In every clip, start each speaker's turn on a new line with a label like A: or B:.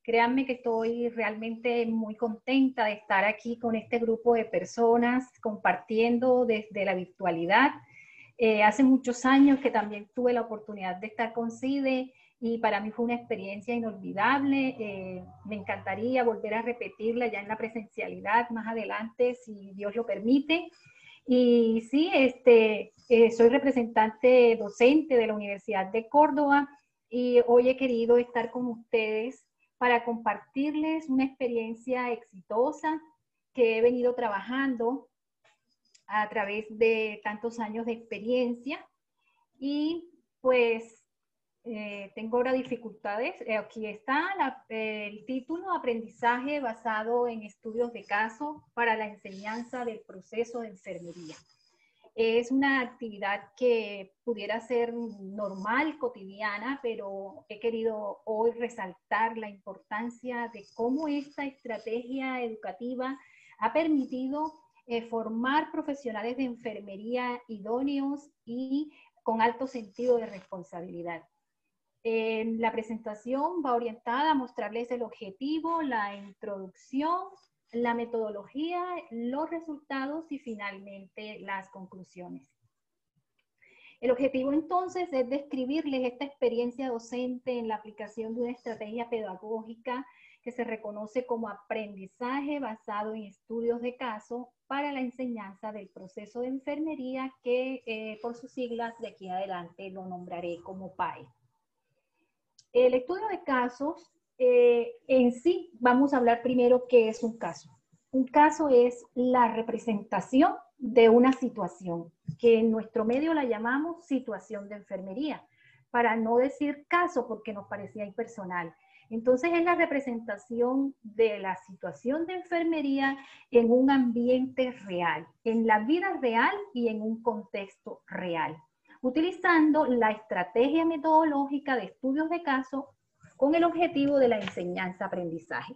A: Créanme que estoy realmente muy contenta de estar aquí con este grupo de personas compartiendo desde la virtualidad. Hace muchos años que también tuve la oportunidad de estar con CIDE y para mí fue una experiencia inolvidable. Me encantaría volver a repetirla ya en la presencialidad más adelante, si Dios lo permite. Y sí, soy representante docente de la Universidad de Córdoba y hoy he querido estar con ustedes para compartirles una experiencia exitosa que he venido trabajando a través de tantos años de experiencia. Y pues tengo ahora dificultades. Aquí está el título: Aprendizaje basado en estudios de caso para la enseñanza del proceso de enfermería. Es una actividad que pudiera ser normal, cotidiana, pero he querido hoy resaltar la importancia de cómo esta estrategia educativa ha permitido formar profesionales de enfermería idóneos y con alto sentido de responsabilidad. La presentación va orientada a mostrarles el objetivo, la introducción, la metodología, los resultados y finalmente las conclusiones. El objetivo entonces es describirles esta experiencia docente en la aplicación de una estrategia pedagógica que se reconoce como aprendizaje basado en estudios de caso para la enseñanza del proceso de enfermería, que por sus siglas de aquí adelante lo nombraré como PAE. El estudio de casos, en sí, vamos a hablar primero qué es un caso. Un caso es la representación de una situación, que en nuestro medio la llamamos situación de enfermería, para no decir caso porque nos parecía impersonal. Entonces es la representación de la situación de enfermería en un ambiente real, en la vida real y en un contexto real, utilizando la estrategia metodológica de estudios de caso con el objetivo de la enseñanza-aprendizaje,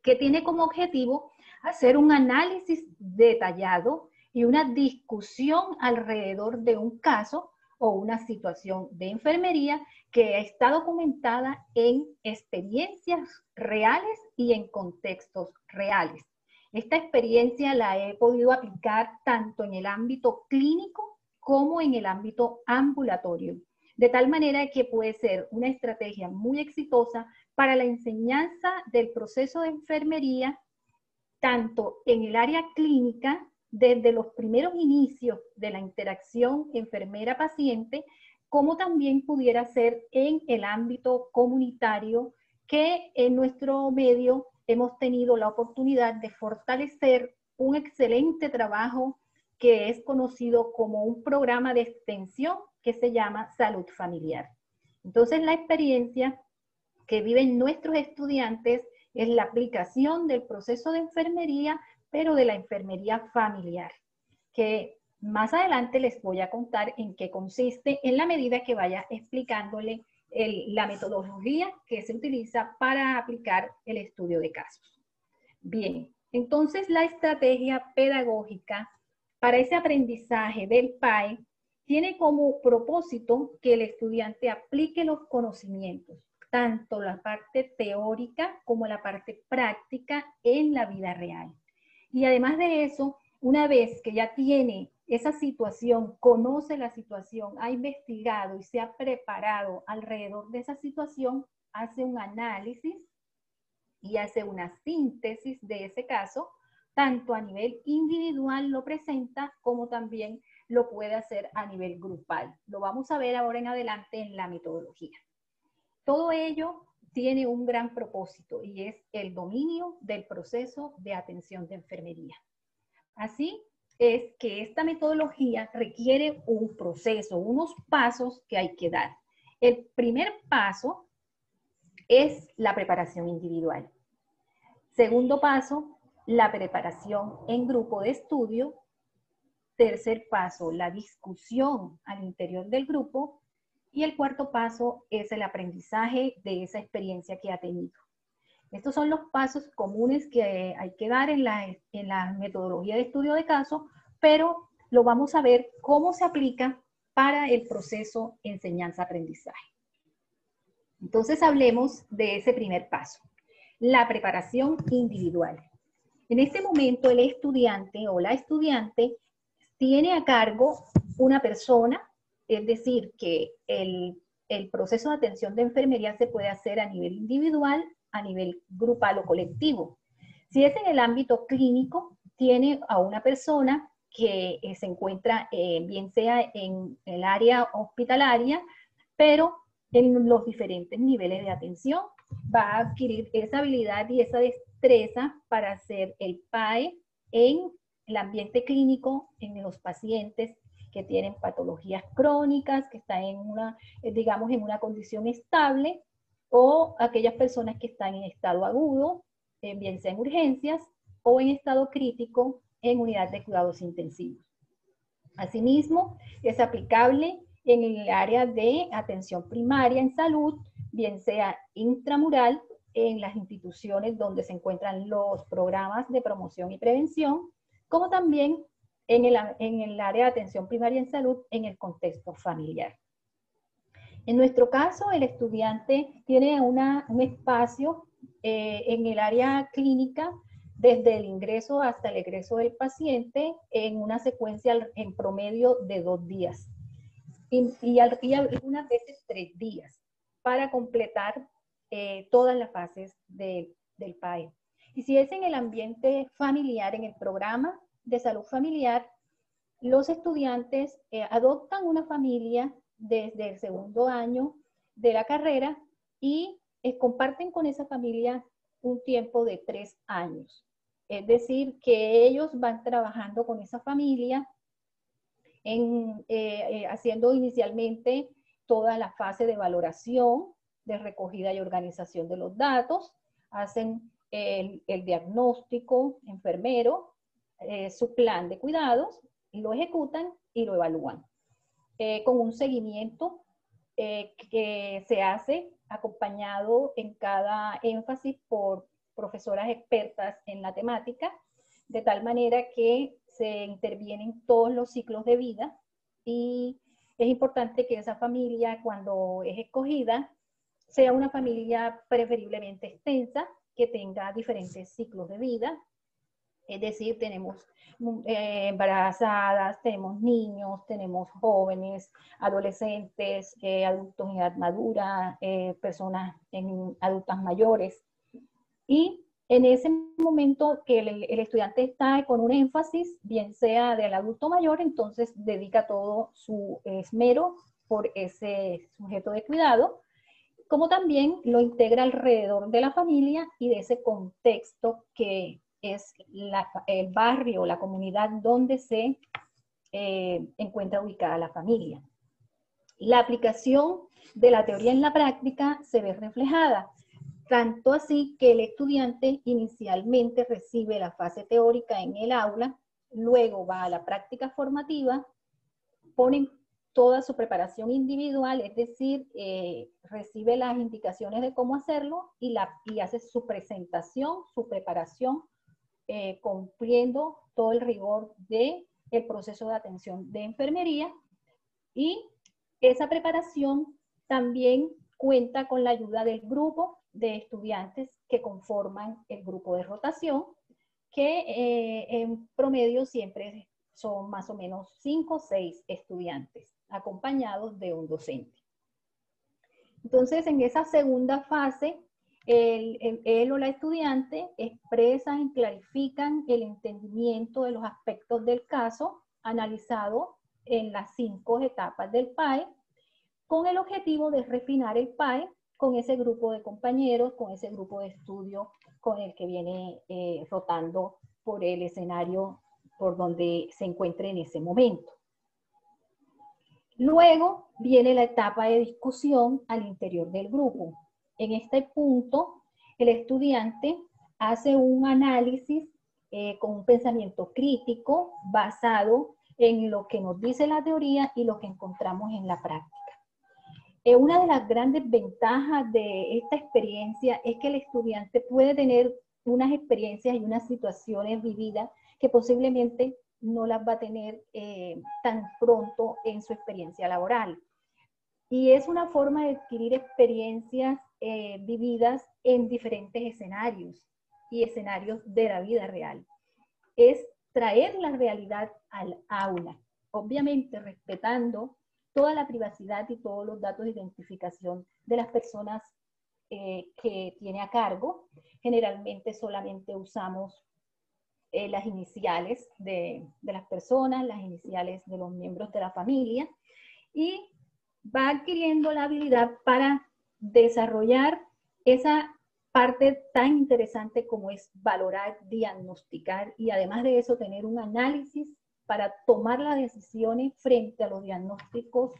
A: que tiene como objetivo hacer un análisis detallado y una discusión alrededor de un caso o una situación de enfermería que está documentada en experiencias reales y en contextos reales. Esta experiencia la he podido aplicar tanto en el ámbito clínico como en el ámbito ambulatorio, de tal manera que puede ser una estrategia muy exitosa para la enseñanza del proceso de enfermería, tanto en el área clínica, desde los primeros inicios de la interacción enfermera-paciente, como también pudiera ser en el ámbito comunitario, que en nuestro medio hemos tenido la oportunidad de fortalecer un excelente trabajo que es conocido como un programa de extensión que se llama Salud Familiar. Entonces, la experiencia que viven nuestros estudiantes es la aplicación del proceso de enfermería, pero de la enfermería familiar, que más adelante les voy a contar en qué consiste en la medida que vaya explicándole la metodología que se utiliza para aplicar el estudio de casos. Bien, entonces la estrategia pedagógica para ese aprendizaje del PAE tiene como propósito que el estudiante aplique los conocimientos, tanto la parte teórica como la parte práctica en la vida real. Y además de eso, una vez que ya tiene esa situación, conoce la situación, ha investigado y se ha preparado alrededor de esa situación, hace un análisis y hace una síntesis de ese caso, tanto a nivel individual lo presenta como también lo puede hacer a nivel grupal. Lo vamos a ver ahora en adelante en la metodología. Todo ello tiene un gran propósito y es el dominio del proceso de atención de enfermería. Así es que esta metodología requiere un proceso, unos pasos que hay que dar. El primer paso es la preparación individual. Segundo paso, la preparación en grupo de estudio. Tercer paso, la discusión al interior del grupo. Y el cuarto paso es el aprendizaje de esa experiencia que ha tenido. Estos son los pasos comunes que hay que dar en la metodología de estudio de caso, pero lo vamos a ver cómo se aplica para el proceso enseñanza-aprendizaje. Entonces hablemos de ese primer paso, la preparación individual. En este momento el estudiante o la estudiante tiene a cargo una persona, es decir, que el proceso de atención de enfermería se puede hacer a nivel individual, a nivel grupal o colectivo. Si es en el ámbito clínico, tiene a una persona que se encuentra bien sea en el área hospitalaria, pero en los diferentes niveles de atención, va a adquirir esa habilidad y esa destreza para hacer el PAE en el ambiente clínico, en los pacientes que tienen patologías crónicas, que están en una, digamos, en una condición estable, o aquellas personas que están en estado agudo, bien sea en urgencias, o en estado crítico en unidad de cuidados intensivos. Asimismo, es aplicable en el área de atención primaria en salud, bien sea intramural, en las instituciones donde se encuentran los programas de promoción y prevención, como también en el área de atención primaria en salud en el contexto familiar. En nuestro caso, el estudiante tiene un espacio en el área clínica desde el ingreso hasta el egreso del paciente en una secuencia en promedio de 2 días y algunas veces 3 días para completar todas las fases del PAE. Y si es en el ambiente familiar, en el programa de salud familiar, los estudiantes adoptan una familia desde el segundo año de la carrera y comparten con esa familia un tiempo de 3 años. Es decir, que ellos van trabajando con esa familia haciendo inicialmente toda la fase de valoración, de recogida y organización de los datos, hacen el diagnóstico enfermero, su plan de cuidados, lo ejecutan y lo evalúan. Con un seguimiento que se hace acompañado en cada énfasis por profesoras expertas en la temática, de tal manera que se intervienen todos los ciclos de vida y es importante que esa familia, cuando es escogida, sea una familia preferiblemente extensa, que tenga diferentes ciclos de vida. Es decir, tenemos embarazadas, tenemos niños, tenemos jóvenes, adolescentes, adultos en edad madura, personas adultas mayores. Y en ese momento que el estudiante está con un énfasis, bien sea del adulto mayor, entonces dedica todo su esmero por ese sujeto de cuidado, como también lo integra alrededor de la familia y de ese contexto que es el barrio, la comunidad donde se encuentra ubicada la familia. La aplicación de la teoría en la práctica se ve reflejada, tanto así que el estudiante inicialmente recibe la fase teórica en el aula, luego va a la práctica formativa, pone toda su preparación individual, es decir, recibe las indicaciones de cómo hacerlo y hace su presentación, su preparación, cumpliendo todo el rigor del proceso de atención de enfermería, y esa preparación también cuenta con la ayuda del grupo de estudiantes que conforman el grupo de rotación, que en promedio siempre son más o menos 5 o 6 estudiantes, acompañados de un docente. Entonces, en esa segunda fase, él o la estudiante expresan y clarifican el entendimiento de los aspectos del caso analizado en las 5 etapas del PAE, con el objetivo de refinar el PAE con ese grupo de compañeros, con ese grupo de estudio con el que viene rotando por el escenario por donde se encuentre en ese momento. Luego viene la etapa de discusión al interior del grupo. En este punto, el estudiante hace un análisis con un pensamiento crítico basado en lo que nos dice la teoría y lo que encontramos en la práctica. Una de las grandes ventajas de esta experiencia es que el estudiante puede tener unas experiencias y unas situaciones vividas que posiblemente no las va a tener tan pronto en su experiencia laboral. Y es una forma de adquirir experiencias vividas en diferentes escenarios y escenarios de la vida real. Es traer la realidad al aula, obviamente respetando toda la privacidad y todos los datos de identificación de las personas que tiene a cargo. Generalmente solamente usamos las iniciales de las personas, las iniciales de los miembros de la familia, y va adquiriendo la habilidad para desarrollar esa parte tan interesante como es valorar, diagnosticar y además de eso tener un análisis para tomar las decisiones frente a los diagnósticos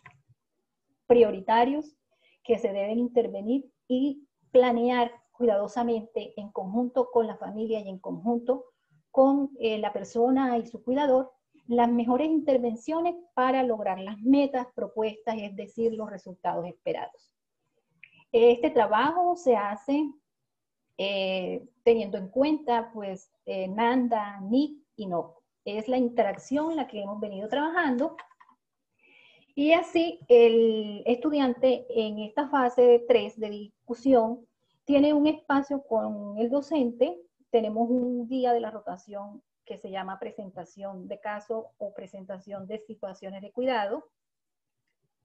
A: prioritarios que se deben intervenir y planear cuidadosamente en conjunto con la familia y en conjunto con la persona y su cuidador las mejores intervenciones para lograr las metas propuestas, es decir, los resultados esperados. Este trabajo se hace teniendo en cuenta pues Nanda, Nick y No. Es la interacción la que hemos venido trabajando. Y así el estudiante en esta fase 3 de discusión tiene un espacio con el docente. Tenemos un día de la rotación que se llama presentación de caso o presentación de situaciones de cuidado.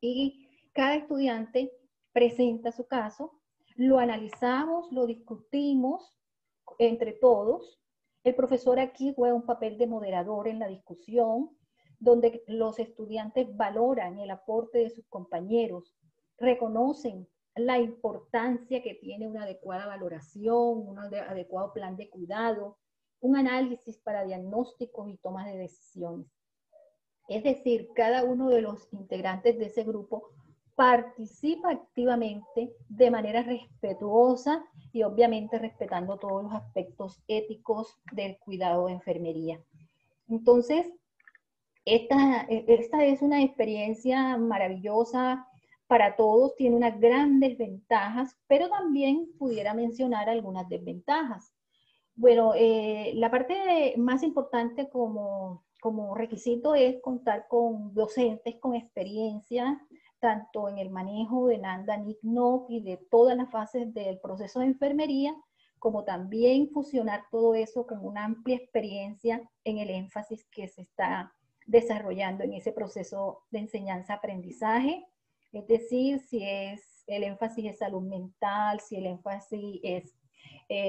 A: Y cada estudiante presenta su caso, lo analizamos, lo discutimos entre todos. El profesor aquí juega un papel de moderador en la discusión, donde los estudiantes valoran el aporte de sus compañeros, reconocen la importancia que tiene una adecuada valoración, un adecuado plan de cuidado, un análisis para diagnósticos y tomas de decisiones. Es decir, cada uno de los integrantes de ese grupo participa activamente de manera respetuosa y obviamente respetando todos los aspectos éticos del cuidado de enfermería. Entonces, esta es una experiencia maravillosa para todos, tiene unas grandes ventajas, pero también pudiera mencionar algunas desventajas. Bueno, la parte más importante como requisito es contar con docentes con experiencia, tanto en el manejo de Nanda, Nick, NOC y de todas las fases del proceso de enfermería, como también fusionar todo eso con una amplia experiencia en el énfasis que se está desarrollando en ese proceso de enseñanza-aprendizaje, es decir, si es el énfasis es salud mental, si el énfasis es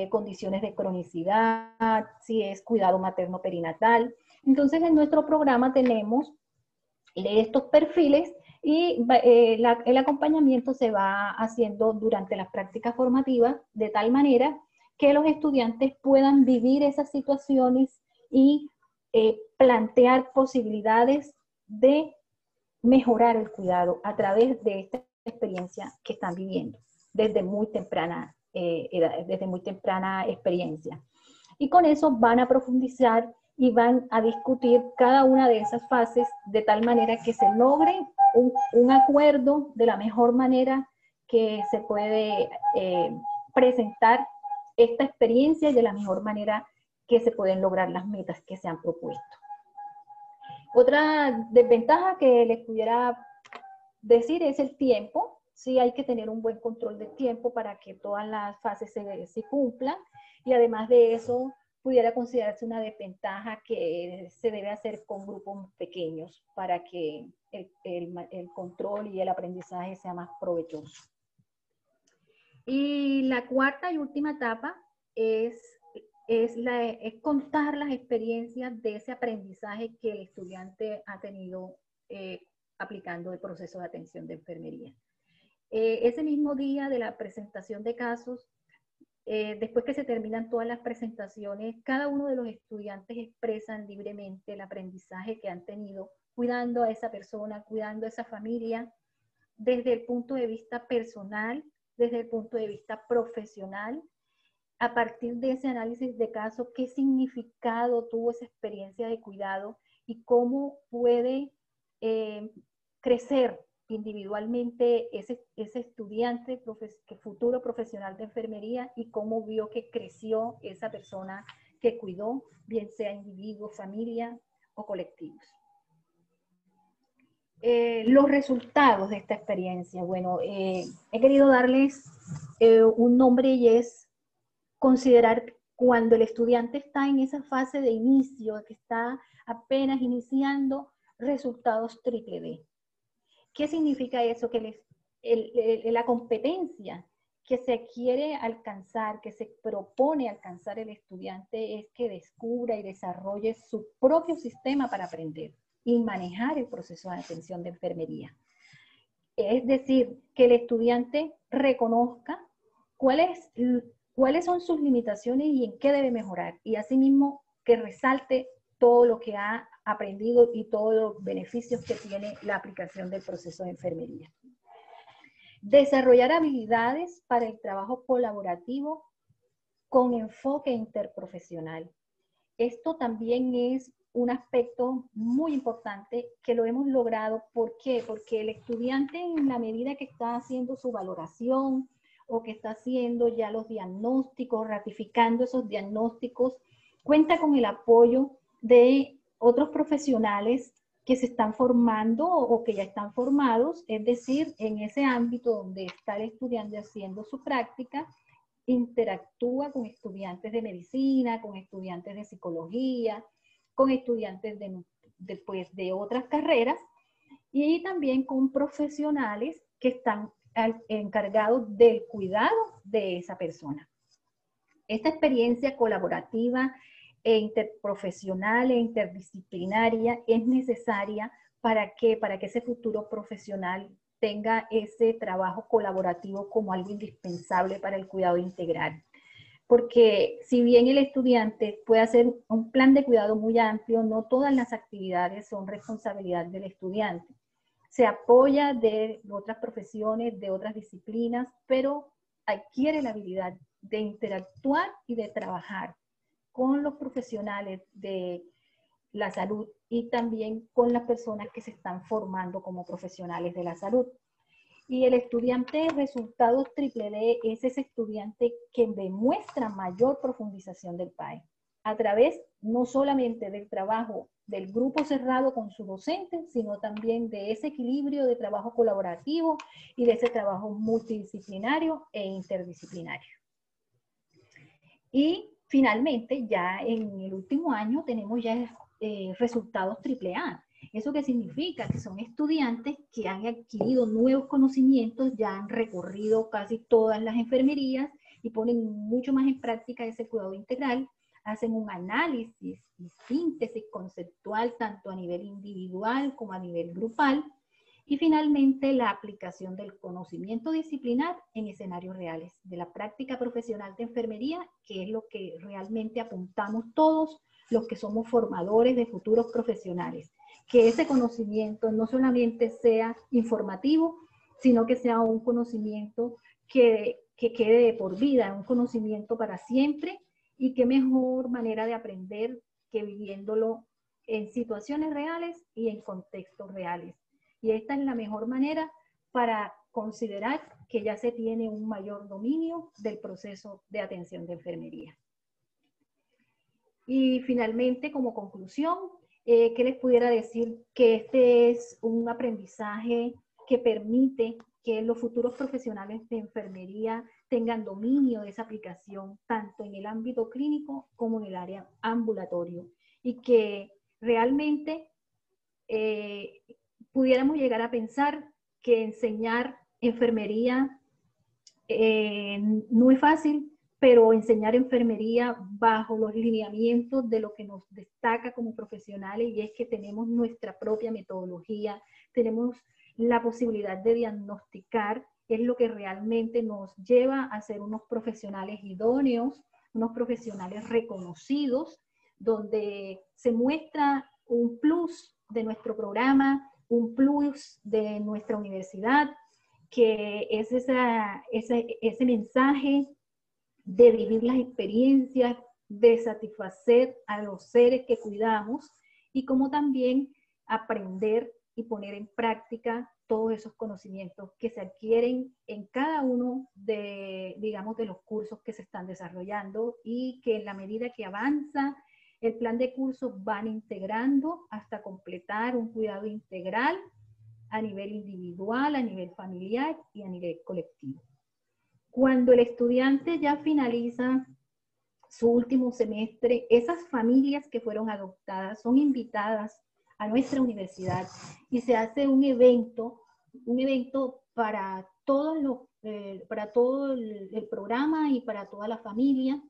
A: condiciones de cronicidad, si es cuidado materno-perinatal. Entonces, en nuestro programa tenemos estos perfiles y el acompañamiento se va haciendo durante las prácticas formativas de tal manera que los estudiantes puedan vivir esas situaciones y plantear posibilidades de mejorar el cuidado a través de esta experiencia que están viviendo desde muy temprana edad, desde muy temprana experiencia. Y con eso van a profundizar y van a discutir cada una de esas fases de tal manera que se logre un acuerdo de la mejor manera que se puede presentar esta experiencia y de la mejor manera que se pueden lograr las metas que se han propuesto. Otra desventaja que les pudiera decir es el tiempo. Sí, hay que tener un buen control del tiempo para que todas las fases se cumplan. Y además de eso, pudiera considerarse una desventaja que se debe hacer con grupos pequeños para que el control y el aprendizaje sea más provechoso. Y la cuarta y última etapa es contar las experiencias de ese aprendizaje que el estudiante ha tenido aplicando el proceso de atención de enfermería. Ese mismo día de la presentación de casos, después que se terminan todas las presentaciones, cada uno de los estudiantes expresan libremente el aprendizaje que han tenido cuidando a esa persona, cuidando a esa familia, desde el punto de vista personal, desde el punto de vista profesional, a partir de ese análisis de caso, qué significado tuvo esa experiencia de cuidado y cómo puede crecer individualmente ese estudiante, futuro profesional de enfermería, y cómo vio que creció esa persona que cuidó, bien sea individuo, familia o colectivos. Los resultados de esta experiencia. Bueno, he querido darles un nombre y es considerar cuando el estudiante está en esa fase de inicio, que está apenas iniciando, resultados triple D. ¿Qué significa eso? Que la competencia que se quiere alcanzar, que se propone alcanzar el estudiante es que descubra y desarrolle su propio sistema para aprender y manejar el proceso de atención de enfermería. Es decir, que el estudiante reconozca cuáles son sus limitaciones y en qué debe mejorar. Y asimismo, que resalte todo lo que ha aprendido y todos los beneficios que tiene la aplicación del proceso de enfermería. Desarrollar habilidades para el trabajo colaborativo con enfoque interprofesional. Esto también es un aspecto muy importante que lo hemos logrado. ¿Por qué? Porque el estudiante, en la medida que está haciendo su valoración o que está haciendo ya los diagnósticos, ratificando esos diagnósticos, cuenta con el apoyo de otros profesionales que se están formando o que ya están formados, es decir, en ese ámbito donde está el estudiante haciendo su práctica, interactúa con estudiantes de medicina, con estudiantes de psicología, con estudiantes de otras carreras y también con profesionales que están encargados del cuidado de esa persona. Esta experiencia colaborativa e interprofesional e interdisciplinaria es necesaria para que ese futuro profesional tenga ese trabajo colaborativo como algo indispensable para el cuidado integral. Porque si bien el estudiante puede hacer un plan de cuidado muy amplio, no todas las actividades son responsabilidad del estudiante. Se apoya de otras profesiones, de otras disciplinas, pero adquiere la habilidad de interactuar y de trabajar con los profesionales de la salud y también con las personas que se están formando como profesionales de la salud. Y el estudiante de resultados triple D es ese estudiante que demuestra mayor profundización del PAE a través no solamente del trabajo del grupo cerrado con su docente, sino también de ese equilibrio de trabajo colaborativo y de ese trabajo multidisciplinario e interdisciplinario. Y finalmente, ya en el último año tenemos ya resultados AAA. ¿Eso qué significa? Que son estudiantes que han adquirido nuevos conocimientos, ya han recorrido casi todas las enfermerías y ponen mucho más en práctica ese cuidado integral, hacen un análisis y síntesis conceptual tanto a nivel individual como a nivel grupal, y finalmente la aplicación del conocimiento disciplinar en escenarios reales, de la práctica profesional de enfermería, que es lo que realmente apuntamos todos los que somos formadores de futuros profesionales. Que ese conocimiento no solamente sea informativo, sino que sea un conocimiento que quede de por vida, un conocimiento para siempre, y qué mejor manera de aprender que viviéndolo en situaciones reales y en contextos reales. Y esta es la mejor manera para considerar que ya se tiene un mayor dominio del proceso de atención de enfermería. Y finalmente, como conclusión, ¿qué les pudiera decir? Que este es un aprendizaje que permite que los futuros profesionales de enfermería tengan dominio de esa aplicación, tanto en el ámbito clínico como en el área ambulatorio, y que realmente pudiéramos llegar a pensar que enseñar enfermería no es fácil, pero enseñar enfermería bajo los lineamientos de lo que nos destaca como profesionales, y es que tenemos nuestra propia metodología, tenemos la posibilidad de diagnosticar, es lo que realmente nos lleva a ser unos profesionales idóneos, unos profesionales reconocidos, donde se muestra un plus de nuestro programa, un plus de nuestra universidad, que es ese mensaje de vivir las experiencias, de satisfacer a los seres que cuidamos, y como también aprender y poner en práctica todos esos conocimientos que se adquieren en cada uno de, digamos, de los cursos que se están desarrollando, y que en la medida que avanza el plan de cursos van integrando hasta completar un cuidado integral a nivel individual, a nivel familiar y a nivel colectivo. Cuando el estudiante ya finaliza su último semestre, esas familias que fueron adoptadas son invitadas a nuestra universidad y se hace un evento para para todo el programa y para toda la familia.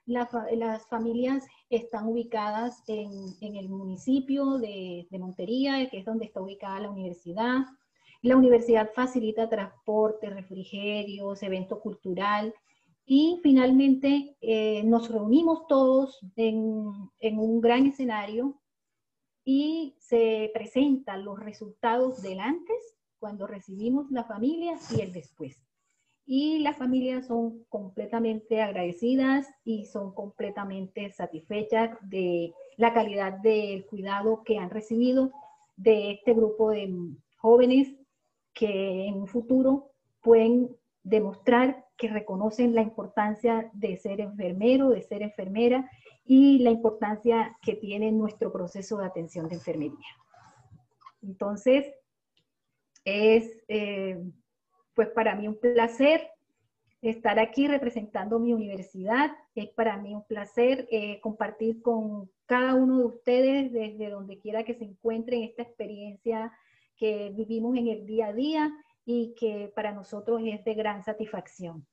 A: Las familias están ubicadas en el municipio de Montería, que es donde está ubicada la universidad. La universidad facilita transporte, refrigerios, evento cultural y finalmente nos reunimos todos en un gran escenario y se presentan los resultados del antes, cuando recibimos la familia, y el después. Y las familias son completamente agradecidas y son completamente satisfechas de la calidad del cuidado que han recibido de este grupo de jóvenes que en un futuro pueden demostrar que reconocen la importancia de ser enfermero, de ser enfermera y la importancia que tiene nuestro proceso de atención de enfermería. Entonces, es pues para mí un placer estar aquí representando mi universidad. Es para mí un placer compartir con cada uno de ustedes desde donde quiera que se encuentren esta experiencia que vivimos en el día a día y que para nosotros es de gran satisfacción.